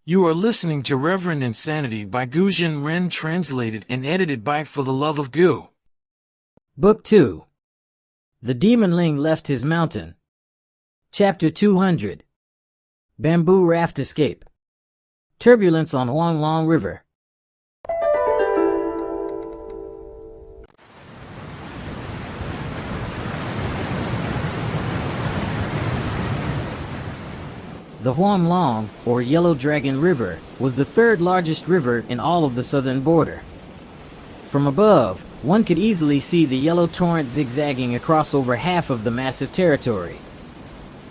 You are listening to Reverend Insanity by Guzhen Ren, translated and edited by For the Love of Gu. Book 2. The Demon Ling Left His Mountain. Chapter 200. Bamboo Raft Escape. Turbulence on Huang Long River. The Huang Long, or Yellow Dragon River, was the third largest river in all of the southern border. From above, one could easily see the yellow torrent zigzagging across over half of the massive territory.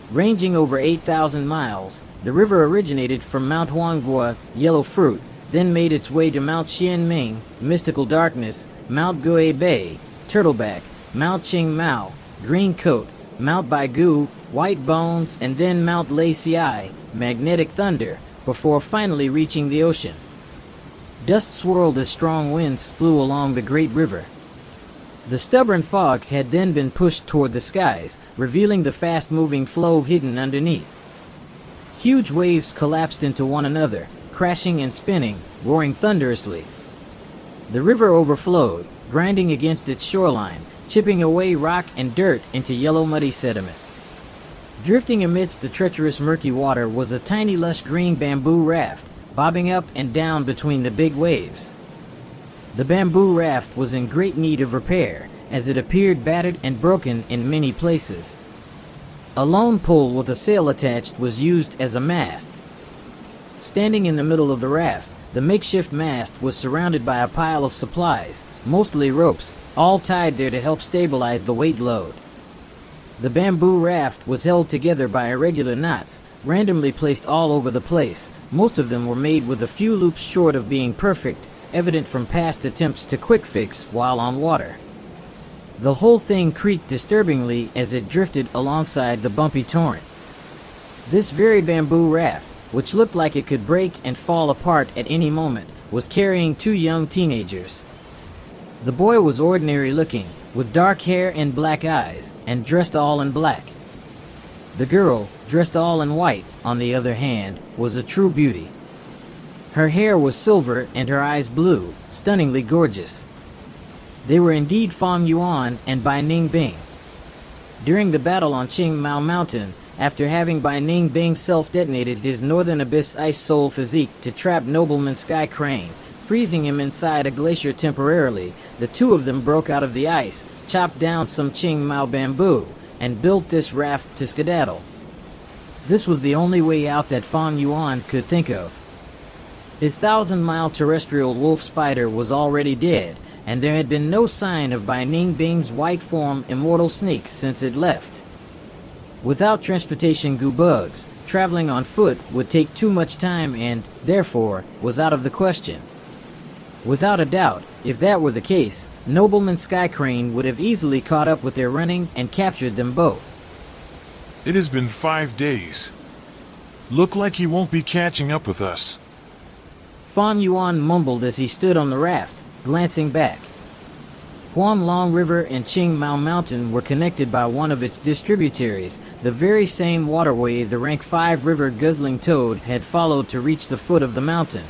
Ranging over 8,000 miles, the river originated from Mount Huanghua, Yellow Fruit, then made its way to Mount Xianming, Mystical Darkness, Mount Gui Bay, Turtleback, Mount Qingmao, Green Coat, Mount Baigu, White Bones, and then Mount Lei Xiai, Magnetic Thunder, before finally reaching the ocean. Dust swirled as strong winds flew along the great river. The stubborn fog had then been pushed toward the skies, revealing the fast-moving flow hidden underneath. Huge waves collapsed into one another, crashing and spinning, roaring thunderously. The river overflowed, grinding against its shoreline, chipping away rock and dirt into yellow muddy sediment. Drifting amidst the treacherous murky water was a tiny lush green bamboo raft, bobbing up and down between the big waves. The bamboo raft was in great need of repair, as it appeared battered and broken in many places. A lone pole with a sail attached was used as a mast. Standing in the middle of the raft, the makeshift mast was surrounded by a pile of supplies, mostly ropes, all tied there to help stabilize the weight load. The bamboo raft was held together by irregular knots, randomly placed all over the place. Most of them were made with a few loops short of being perfect, evident from past attempts to quick fix while on water. The whole thing creaked disturbingly as it drifted alongside the bumpy torrent. This very bamboo raft, which looked like it could break and fall apart at any moment, was carrying two young teenagers. The boy was ordinary looking, with dark hair and black eyes, and dressed all in black. The girl, dressed all in white, on the other hand, was a true beauty. Her hair was silver and her eyes blue, stunningly gorgeous. They were indeed Fang Yuan and Bai Ning Bing. During the battle on Qingmao Mountain, after having Bai Ning Bing self-detonated his Northern Abyss Ice Soul physique to trap Nobleman Sky Crane, freezing him inside a glacier temporarily, the two of them broke out of the ice, chopped down some Qingmao bamboo, and built this raft to skedaddle. This was the only way out that Fang Yuan could think of. His 1,000-mile terrestrial wolf spider was already dead, and there had been no sign of Bai Ning Bing's white form immortal sneak since it left. Without transportation goo bugs, traveling on foot would take too much time and, therefore, was out of the question. Without a doubt, if that were the case, Nobleman Sky Crane would have easily caught up with their running and captured them both. It has been 5 days. Look like he won't be catching up with us. Fang Yuan mumbled as he stood on the raft, glancing back. Huang Long River and Qingmao Mountain were connected by one of its distributaries, the very same waterway the rank 5 river Guzzling Toad had followed to reach the foot of the mountain.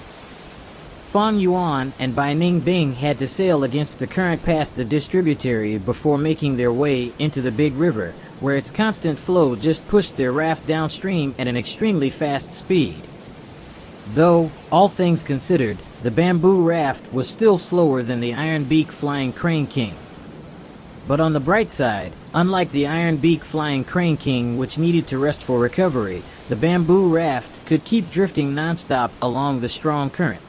Fang Yuan and Bai Ning Bing had to sail against the current past the distributary before making their way into the big river, where its constant flow just pushed their raft downstream at an extremely fast speed. Though, all things considered, the bamboo raft was still slower than the Iron Beak Flying Crane King. But on the bright side, unlike the Iron Beak Flying Crane King, which needed to rest for recovery, the bamboo raft could keep drifting nonstop along the strong current.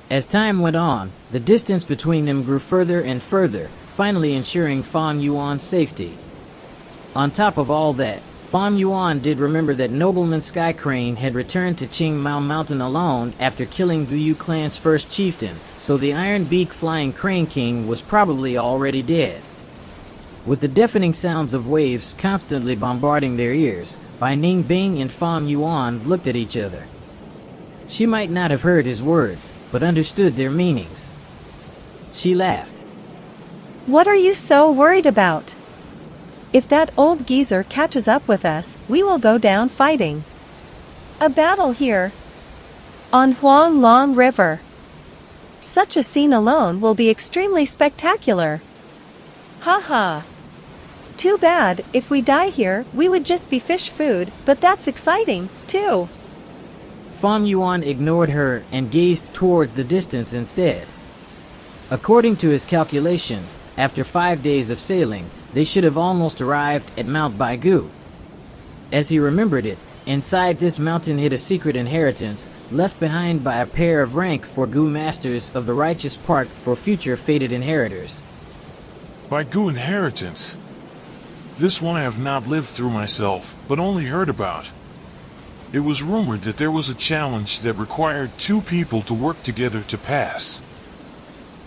As time went on, the distance between them grew further and further, finally ensuring Fang Yuan's safety. On top of all that, Fang Yuan did remember that Nobleman Sky Crane had returned to Qingmao Mountain alone after killing Guyu clan's first chieftain, so the Iron Beak Flying Crane King was probably already dead. With the deafening sounds of waves constantly bombarding their ears, Bai Ning Bing and Fang Yuan looked at each other. She might not have heard his words, but understood their meanings. She laughed. What are you so worried about? If that old geezer catches up with us, we will go down fighting. A battle here. On Huang Long River. Such a scene alone will be extremely spectacular. Haha. Too bad, if we die here, we would just be fish food, but that's exciting, too. Fang Yuan ignored her and gazed towards the distance instead. According to his calculations, after 5 days of sailing, they should have almost arrived at Mount Baigu. As he remembered it, inside this mountain hid a secret inheritance, left behind by a pair of rank for Gu masters of the righteous part for future fated inheritors. Baigu inheritance. This one I have not lived through myself, but only heard about. It was rumored that there was a challenge that required 2 people to work together to pass.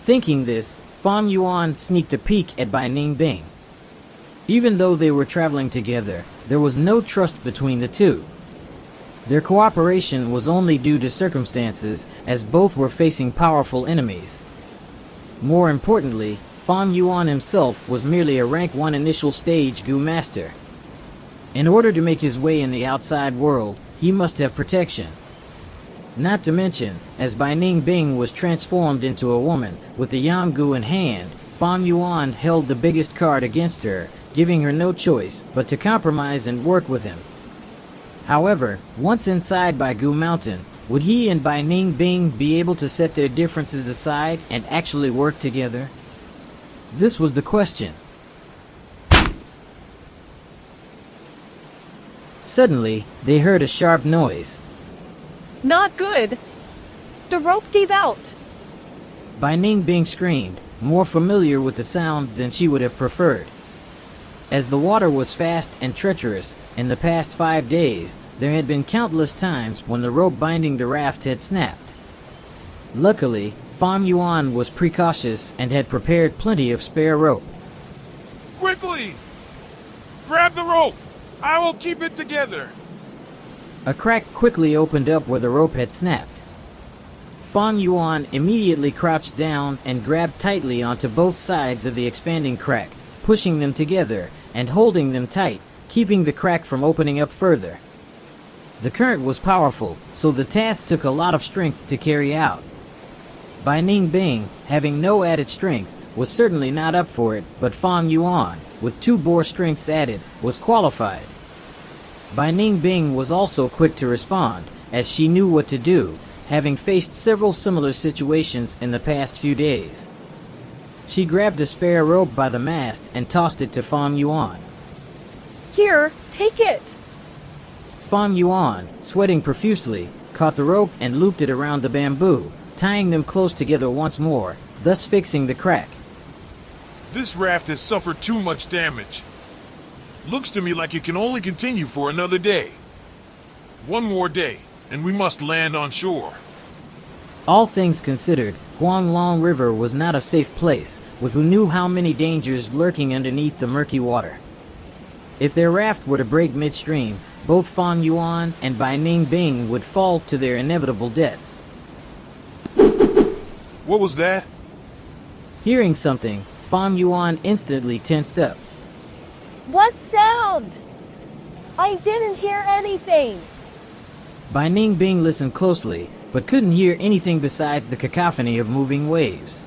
Thinking this, Fang Yuan sneaked a peek at Bai Ning Bing. Even though they were traveling together, there was no trust between the two. Their cooperation was only due to circumstances, as both were facing powerful enemies. More importantly, Fang Yuan himself was merely a rank 1 initial stage Gu master. In order to make his way in the outside world, he must have protection. Not to mention, as Bai Ning Bing was transformed into a woman, with the Yanggu in hand, Fang Yuan held the biggest card against her, giving her no choice but to compromise and work with him. However, once inside Baigu Mountain, would he and Bai Ning Bing be able to set their differences aside and actually work together? This was the question. Suddenly, they heard a sharp noise. Not good. The rope gave out. Bai Ning Bing screamed, more familiar with the sound than she would have preferred. As the water was fast and treacherous, in the past 5 days, there had been countless times when the rope binding the raft had snapped. Luckily, Fang Yuan was precautious and had prepared plenty of spare rope. Quickly! Grab the rope! I will keep it together! A crack quickly opened up where the rope had snapped. Fang Yuan immediately crouched down and grabbed tightly onto both sides of the expanding crack, pushing them together and holding them tight, keeping the crack from opening up further. The current was powerful, so the task took a lot of strength to carry out. Bai Ning Bing, having no added strength, was certainly not up for it, but Fang Yuan, with 2 bore strengths added, was qualified. Bai Ning Bing was also quick to respond, as she knew what to do, having faced several similar situations in the past few days. She grabbed a spare rope by the mast and tossed it to Fang Yuan. Here, take it. Fang Yuan, sweating profusely, caught the rope and looped it around the bamboo, tying them close together once more, thus fixing the crack. This raft has suffered too much damage. Looks to me like it can only continue for another day. 1 more day, and we must land on shore. All things considered, Huang Long River was not a safe place, with who knew how many dangers lurking underneath the murky water. If their raft were to break midstream, both Fang Yuan and Bai Ning Bing would fall to their inevitable deaths. What was that? Hearing something, Fang Yuan instantly tensed up. What sound? I didn't hear anything. Bai Ning Bing listened closely, but couldn't hear anything besides the cacophony of moving waves.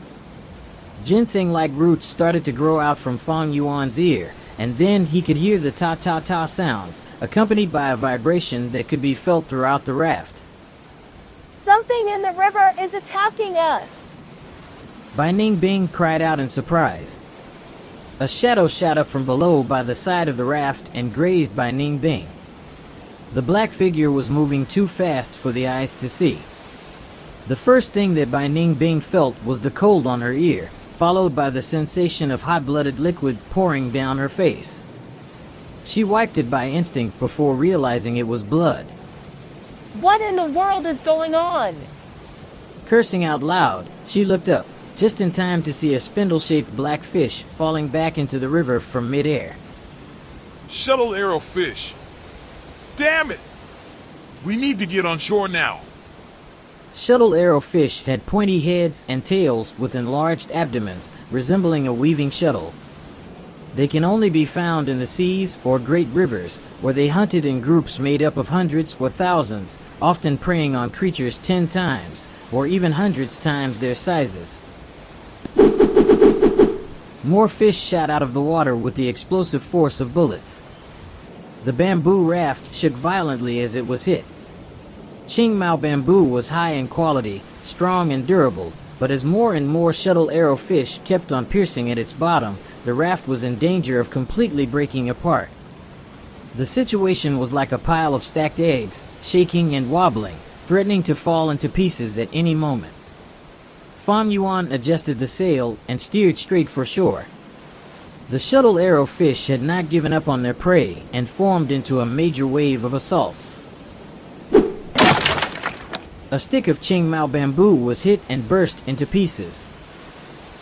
Ginseng-like roots started to grow out from Fang Yuan's ear, and then he could hear the ta-ta-ta sounds, accompanied by a vibration that could be felt throughout the raft. Something in the river is attacking us. Bai Ning Bing cried out in surprise. A shadow shot up from below by the side of the raft and grazed Bai Ning Bing. The black figure was moving too fast for the eyes to see. The first thing that Bai Ning Bing felt was the cold on her ear, followed by the sensation of hot-blooded liquid pouring down her face. She wiped it by instinct before realizing it was blood. What in the world is going on? Cursing out loud, she looked up, just in time to see a spindle-shaped black fish falling back into the river from mid-air. Shuttle arrow fish. Damn it! We need to get on shore now. Shuttle arrowfish had pointy heads and tails with enlarged abdomens, resembling a weaving shuttle. They can only be found in the seas or great rivers, where they hunted in groups made up of hundreds or thousands, often preying on creatures 10 times, or even hundreds times their sizes. More fish shot out of the water with the explosive force of bullets. The bamboo raft shook violently as it was hit. Qingmao bamboo was high in quality, strong and durable, but as more and more shuttle arrow fish kept on piercing at its bottom, the raft was in danger of completely breaking apart. The situation was like a pile of stacked eggs, shaking and wobbling, threatening to fall into pieces at any moment. Fang Yuan adjusted the sail and steered straight for shore. The shuttle arrow fish had not given up on their prey and formed into a major wave of assaults. A stick of Qingmao bamboo was hit and burst into pieces.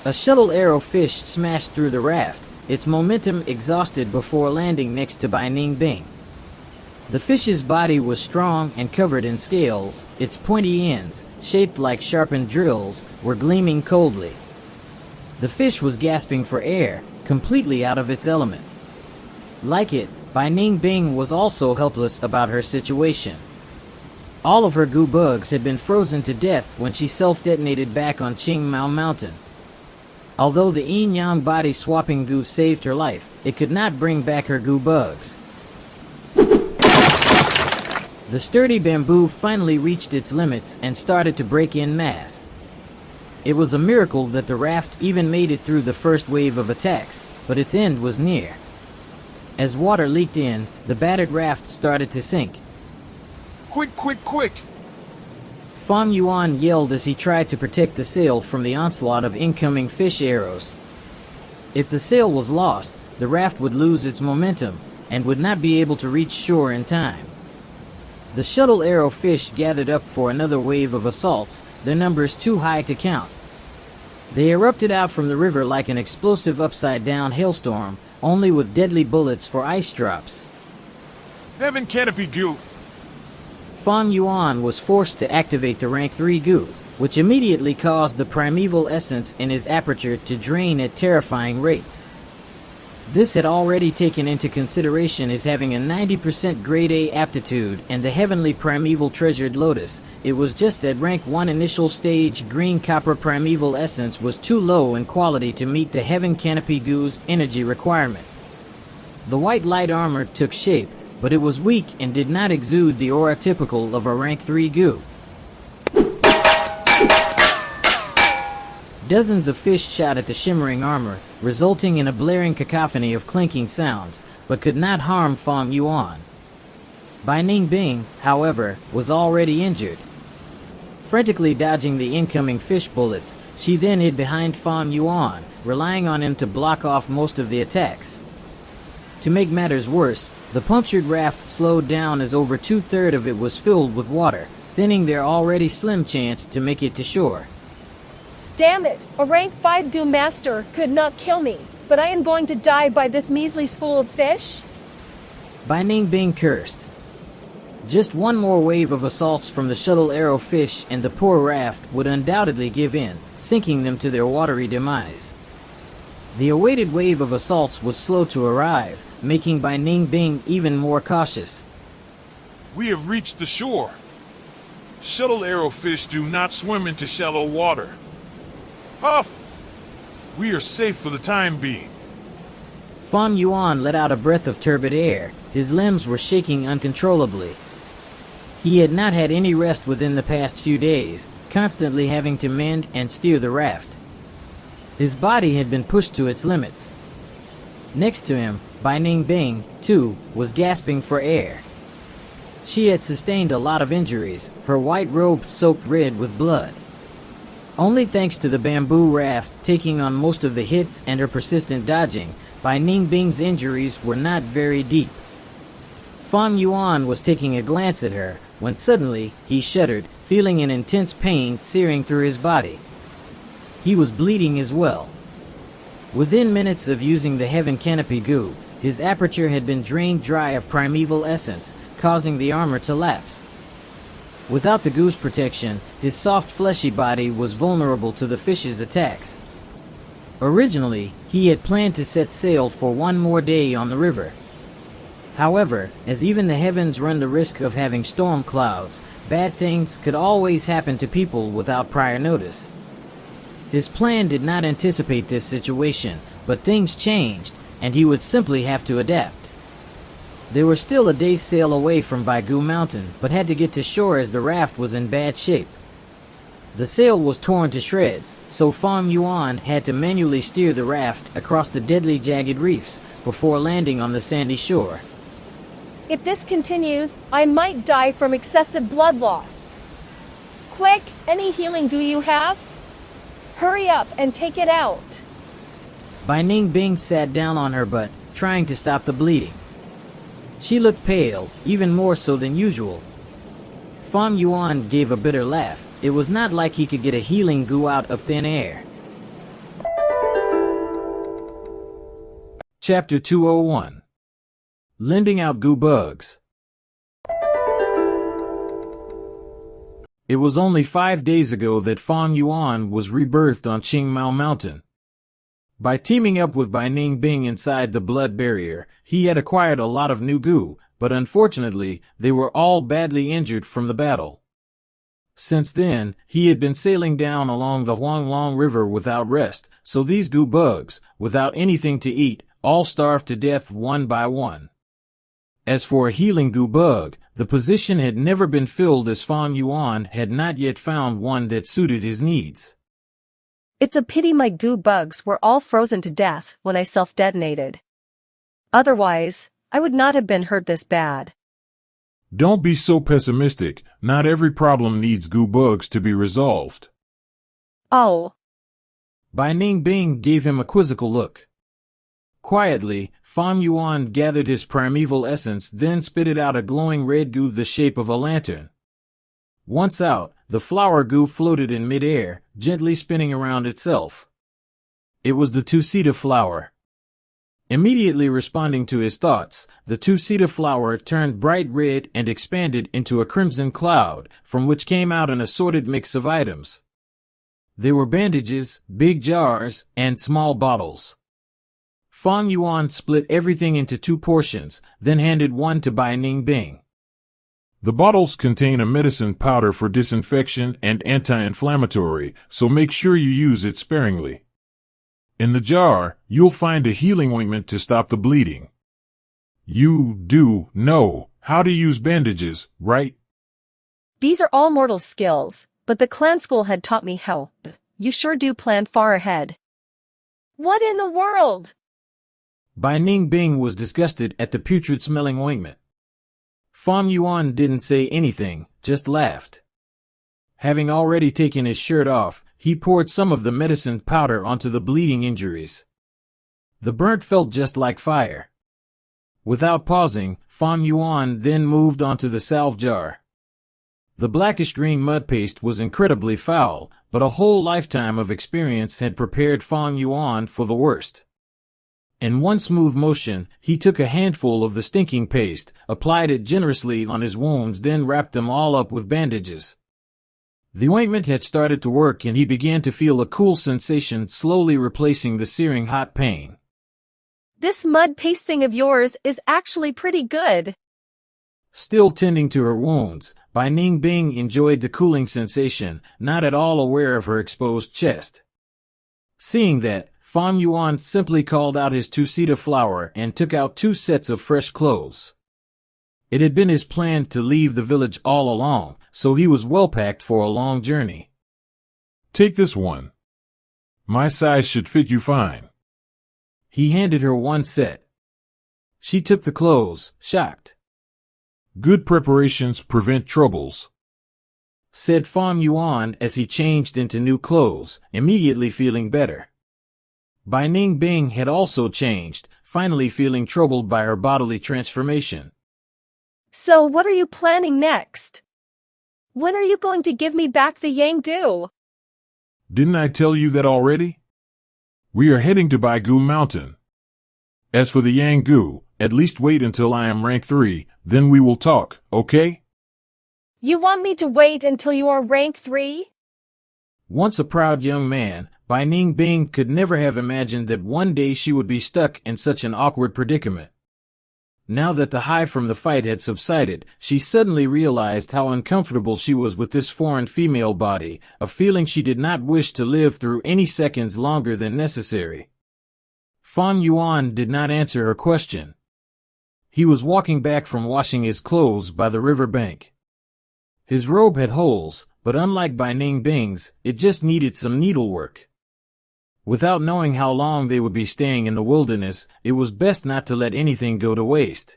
A shuttle arrow fish smashed through the raft, its momentum exhausted before landing next to Bai Ning Bing. The fish's body was strong and covered in scales, its pointy ends, shaped like sharpened drills, were gleaming coldly. The fish was gasping for air, completely out of its element. Like it, Bai Ning Bing was also helpless about her situation. All of her goo bugs had been frozen to death when she self-detonated back on Qingmao Mountain. Although the yin-yang body-swapping goo saved her life, it could not bring back her goo bugs. The sturdy bamboo finally reached its limits and started to break en masse. It was a miracle that the raft even made it through the first wave of attacks, but its end was near. As water leaked in, the battered raft started to sink. Quick, quick, quick! Fang Yuan yelled as he tried to protect the sail from the onslaught of incoming fish arrows. If the sail was lost, the raft would lose its momentum and would not be able to reach shore in time. The shuttle arrow fish gathered up for another wave of assaults, their numbers too high to count. They erupted out from the river like an explosive upside-down hailstorm, only with deadly bullets for ice drops. Heaven canopy goo! Fang Yuan was forced to activate the rank 3 goo, which immediately caused the primeval essence in his aperture to drain at terrifying rates. This had already taken into consideration his having a 90% grade A aptitude and the heavenly primeval treasured lotus. It was just that rank 1 initial stage green copper primeval essence was too low in quality to meet the heaven canopy goo's energy requirement. The white light armor took shape, but it was weak and did not exude the aura typical of a rank 3 goo. Dozens of fish shot at the shimmering armor, resulting in a blaring cacophony of clinking sounds, but could not harm Fang Yuan. Bai Ning Bing, however, was already injured. Frantically dodging the incoming fish bullets, she then hid behind Fang Yuan, relying on him to block off most of the attacks. To make matters worse, the punctured raft slowed down as over 2/3 of it was filled with water, thinning their already slim chance to make it to shore. Damn it! A rank 5 goo master could not kill me, but I am going to die by this measly school of fish? Bai Ning Bing cursed. Just one more wave of assaults from the shuttle arrow fish and the poor raft would undoubtedly give in, sinking them to their watery demise. The awaited wave of assaults was slow to arrive, making Bai Ning Bing even more cautious. We have reached the shore. Shuttle arrow fish do not swim into shallow water. Huff! We are safe for the time being. Fang Yuan let out a breath of turbid air. His limbs were shaking uncontrollably. He had not had any rest within the past few days, constantly having to mend and steer the raft. His body had been pushed to its limits. Next to him, Bai Ning Bing, too, was gasping for air. She had sustained a lot of injuries, her white robe soaked red with blood. Only thanks to the bamboo raft taking on most of the hits and her persistent dodging, Bai Ning Bing's injuries were not very deep. Fang Yuan was taking a glance at her, when suddenly he shuddered, feeling an intense pain searing through his body. He was bleeding as well. Within minutes of using the heaven canopy goo, his aperture had been drained dry of primeval essence, causing the armor to lapse. Without the goo's protection, his soft fleshy body was vulnerable to the fish's attacks. Originally, he had planned to set sail for one more day on the river. However, as even the heavens run the risk of having storm clouds, bad things could always happen to people without prior notice. His plan did not anticipate this situation, but things changed, and he would simply have to adapt. They were still a day's sail away from Baigu Mountain, but had to get to shore as the raft was in bad shape. The sail was torn to shreds, so Fang Yuan had to manually steer the raft across the deadly jagged reefs before landing on the sandy shore. If this continues, I might die from excessive blood loss. Quick, any healing goo you have? Hurry up and take it out. Bai Ning sat down on her butt, trying to stop the bleeding. She looked pale, even more so than usual. Fang Yuan gave a bitter laugh. It was not like he could get a healing goo out of thin air. Chapter 201. Lending out goo bugs. It was only 5 days ago that Fang Yuan was rebirthed on Qingmao Mountain. By teaming up with Bai Ning inside the blood barrier, he had acquired a lot of new goo, but unfortunately, they were all badly injured from the battle. Since then, he had been sailing down along the Huang Long River without rest, so these goo bugs, without anything to eat, all starved to death one by one. As for a healing goo bug, the position had never been filled as Fang Yuan had not yet found one that suited his needs. It's a pity my goo bugs were all frozen to death when I self-detonated. Otherwise, I would not have been hurt this bad. Don't be so pessimistic. Not every problem needs goo bugs to be resolved. Oh. Bai Ning gave him a quizzical look. Quietly, Fang Yuan gathered his primeval essence, then spitted out a glowing red goo the shape of a lantern. Once out, the flower goo floated in mid-air, gently spinning around itself. It was the two-seater flower. Immediately responding to his thoughts, the two-seater flower turned bright red and expanded into a crimson cloud, from which came out an assorted mix of items. There were bandages, big jars, and small bottles. Fang Yuan split everything into 2 portions, then handed one to Bai Ning. The bottles contain a medicine powder for disinfection and anti-inflammatory, so make sure you use it sparingly. In the jar, you'll find a healing ointment to stop the bleeding. You do know how to use bandages, right? These are all mortal skills, but the clan school had taught me how. You sure do plan far ahead. What in the world? Bai Ning was disgusted at the putrid-smelling ointment. Fang Yuan didn't say anything, just laughed. Having already taken his shirt off, he poured some of the medicine powder onto the bleeding injuries. The burnt felt just like fire. Without pausing, Fang Yuan then moved onto the salve jar. The blackish-green mud paste was incredibly foul, but a whole lifetime of experience had prepared Fang Yuan for the worst. In one smooth motion, he took a handful of the stinking paste, applied it generously on his wounds, then wrapped them all up with bandages. The ointment had started to work, and he began to feel a cool sensation slowly replacing the searing hot pain. This mud paste thing of yours is actually pretty good. Still tending to her wounds, Bai Ning enjoyed the cooling sensation, not at all aware of her exposed chest. Seeing that, Fang Yuan simply called out his two-seater flower and took out 2 sets of fresh clothes. It had been his plan to leave the village all along, so he was well-packed for a long journey. Take this one. My size should fit you fine. He handed her 1 set. She took the clothes, shocked. Good preparations prevent troubles, said Fang Yuan as he changed into new clothes, immediately feeling better. Bai Ning had also changed, finally feeling troubled by her bodily transformation. So what are you planning next? When are you going to give me back the yang goo? Didn't I tell you that already? We are heading to Baigu Mountain. As for the yang goo, at least wait until I am rank 3, then we will talk, okay? You want me to wait until you are rank 3? Once a proud young man, Bai Ning Bing could never have imagined that one day she would be stuck in such an awkward predicament. Now that the high from the fight had subsided, she suddenly realized how uncomfortable she was with this foreign female body, a feeling she did not wish to live through any seconds longer than necessary. Fang Yuan did not answer her question. He was walking back from washing his clothes by the river bank. His robe had holes, but unlike Bai Ning Bing's, it just needed some needlework. Without knowing how long they would be staying in the wilderness, it was best not to let anything go to waste.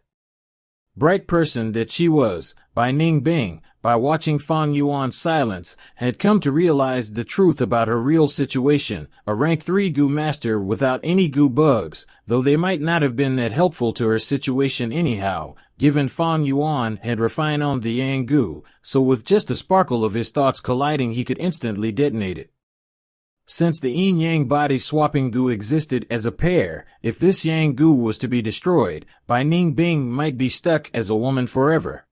Bright person that she was, Bai Ning Bing, by watching Fang Yuan's silence, had come to realize the truth about her real situation, a rank 3 goo master without any goo bugs, though they might not have been that helpful to her situation anyhow, given Fang Yuan had refined on the yang goo, so with just a sparkle of his thoughts colliding he could instantly detonate it. Since the yin-yang body-swapping goo existed as a pair, if this yang goo was to be destroyed, Bai Ning Bing might be stuck as a woman forever.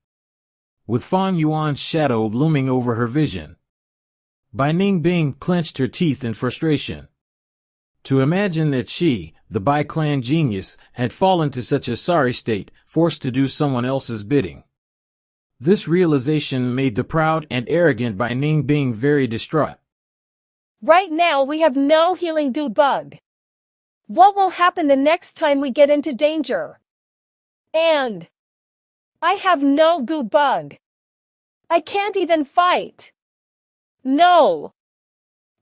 With Fang Yuan's shadow looming over her vision, Bai Ning Bing clenched her teeth in frustration. To imagine that she, the Bai clan genius, had fallen to such a sorry state, forced to do someone else's bidding. This realization made the proud and arrogant Bai Ning Bing very distraught. Right now we have no healing goo bug. What will happen the next time we get into danger? And I have no goo bug. I can't even fight. No.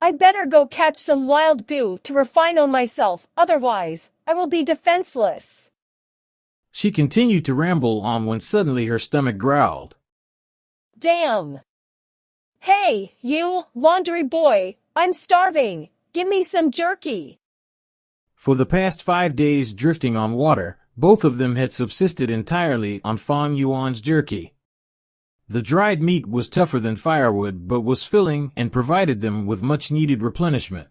I better go catch some wild goo to refine on myself, otherwise I will be defenseless. She continued to ramble on when suddenly her stomach growled. Damn. Hey, you, laundry boy, I'm starving. Give me some jerky. For the past 5 days drifting on water, both of them had subsisted entirely on Fang Yuan's jerky. The dried meat was tougher than firewood but was filling and provided them with much-needed replenishment.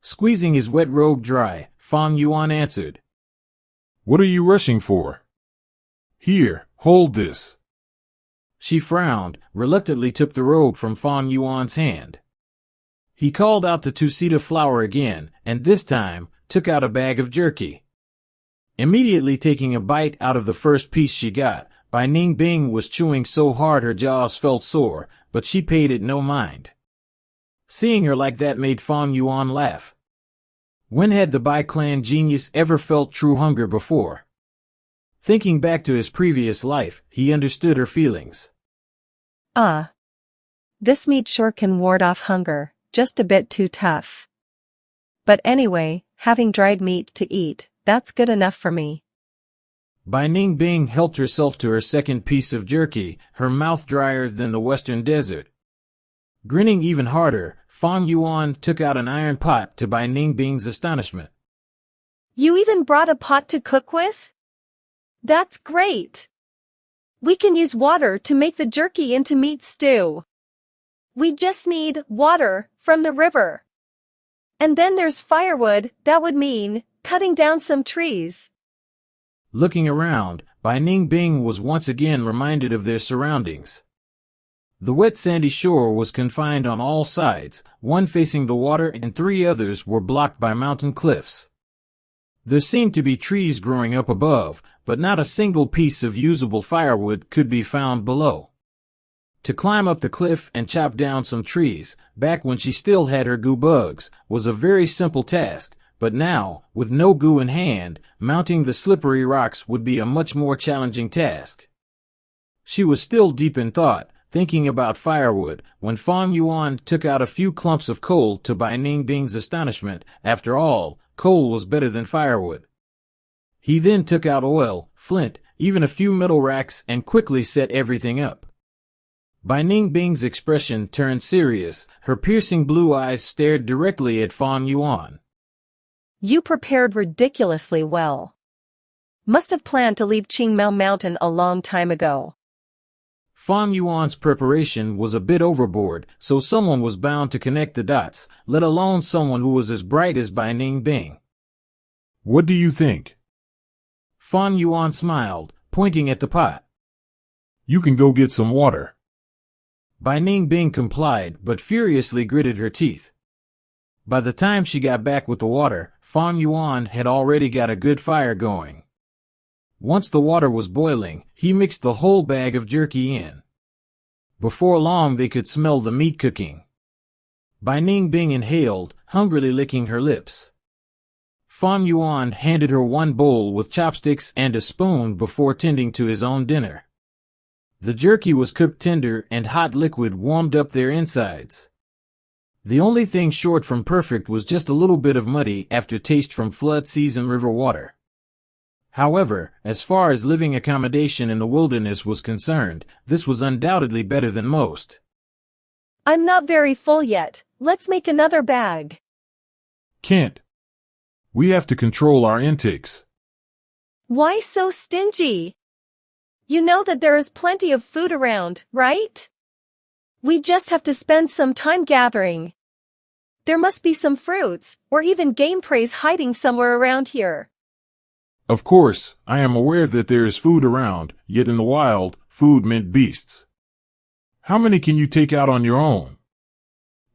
Squeezing his wet robe dry, Fang Yuan answered. What are you rushing for? Here, hold this. She frowned, reluctantly took the robe from Fang Yuan's hand. He called out the two-seed of flour again, and this time, took out a bag of jerky. Immediately taking a bite out of the first piece she got, Bai Ning Bing was chewing so hard her jaws felt sore, but she paid it no mind. Seeing her like that made Fang Yuan laugh. When had the Bai clan genius ever felt true hunger before? Thinking back to his previous life, he understood her feelings. This meat sure can ward off hunger, just a bit too tough. But anyway, having dried meat to eat, that's good enough for me. Bai Ning Bing helped herself to her second piece of jerky, her mouth drier than the western desert. Grinning even harder, Fang Yuan took out an iron pot to Bai Ning Bing's astonishment. You even brought a pot to cook with? That's great. We can use water to make the jerky into meat stew. We just need water from the river. And then there's firewood, that would mean cutting down some trees. Looking around, Bai Ning Bing was once again reminded of their surroundings. The wet sandy shore was confined on all sides, one facing the water and 3 others were blocked by mountain cliffs. There seemed to be trees growing up above, but not a single piece of usable firewood could be found below. To climb up the cliff and chop down some trees, back when she still had her goo bugs, was a very simple task, but now, with no goo in hand, mounting the slippery rocks would be a much more challenging task. She was still deep in thought, thinking about firewood, when Fang Yuan took out a few clumps of coal to Bai Ning Bing's astonishment. After all, coal was better than firewood. He then took out oil, flint, even a few metal racks and quickly set everything up. Bai Ning Bing's expression turned serious, her piercing blue eyes stared directly at Fang Yuan. You prepared ridiculously well. Must have planned to leave Qingmao Mountain a long time ago. Fang Yuan's preparation was a bit overboard, so someone was bound to connect the dots, let alone someone who was as bright as Bai Ning Bing. What do you think? Fang Yuan smiled, pointing at the pot. You can go get some water. Bai Ning Bing complied, but furiously gritted her teeth. By the time she got back with the water, Fang Yuan had already got a good fire going. Once the water was boiling, he mixed the whole bag of jerky in. Before long they could smell the meat cooking. Bai Ningbing inhaled, hungrily licking her lips. Fang Yuan handed her one bowl with chopsticks and a spoon before tending to his own dinner. The jerky was cooked tender and hot liquid warmed up their insides. The only thing short from perfect was just a little bit of muddy aftertaste from flood-season river water. However, as far as living accommodation in the wilderness was concerned, this was undoubtedly better than most. I'm not very full yet. Let's make another bag. Can't. We have to control our intakes. Why so stingy? You know that there is plenty of food around, right? We just have to spend some time gathering. There must be some fruits, or even game prey hiding somewhere around here. Of course, I am aware that there is food around, yet in the wild, food meant beasts. How many can you take out on your own?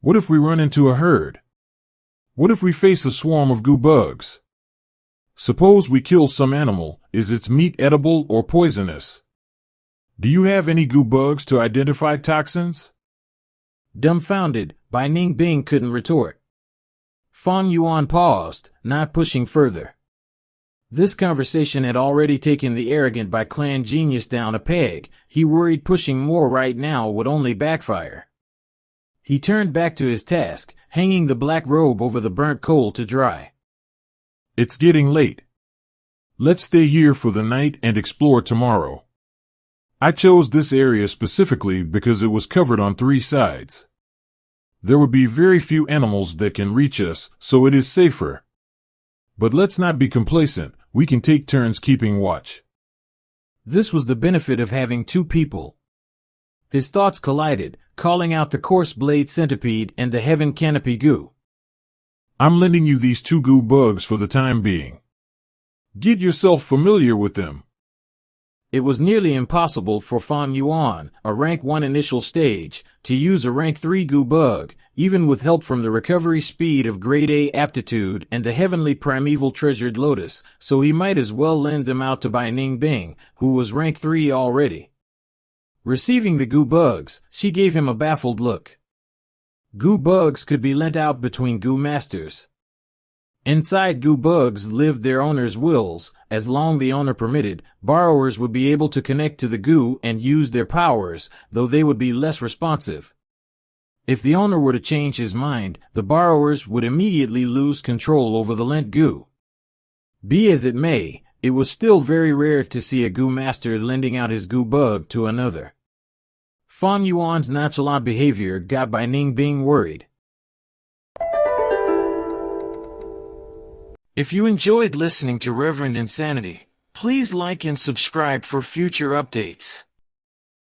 What if we run into a herd? What if we face a swarm of goo bugs? Suppose we kill some animal, is its meat edible or poisonous? Do you have any goo bugs to identify toxins? Dumbfounded, Bai Ningbing couldn't retort. Fang Yuan paused, not pushing further. This conversation had already taken the arrogant Bai clan genius down a peg. He worried pushing more right now would only backfire. He turned back to his task, hanging the black robe over the burnt coal to dry. It's getting late. Let's stay here for the night and explore tomorrow. I chose this area specifically because it was covered on 3 sides. There would be very few animals that can reach us, so it is safer. But let's not be complacent, we can take turns keeping watch. This was the benefit of having 2 people. His thoughts collided, calling out the coarse blade centipede and the heaven canopy goo. I'm lending you these 2 goo bugs for the time being. Get yourself familiar with them. It was nearly impossible for Fang Yuan, a rank 1 initial stage, to use a rank 3 goo bug, even with help from the recovery speed of grade A aptitude and the heavenly primeval treasured lotus, so he might as well lend them out to Bai Ningbing, who was rank 3 already. Receiving the goo bugs, she gave him a baffled look. Goo bugs could be lent out between goo masters. Inside goo bugs lived their owner's wills. As long the owner permitted, borrowers would be able to connect to the goo and use their powers, though they would be less responsive. If the owner were to change his mind, the borrowers would immediately lose control over the lent goo. Be as it may, it was still very rare to see a goo master lending out his goo bug to another. Fang Yuan's nonchalant behavior got Bai Ningbing worried. If you enjoyed listening to Reverend Insanity, please like and subscribe for future updates.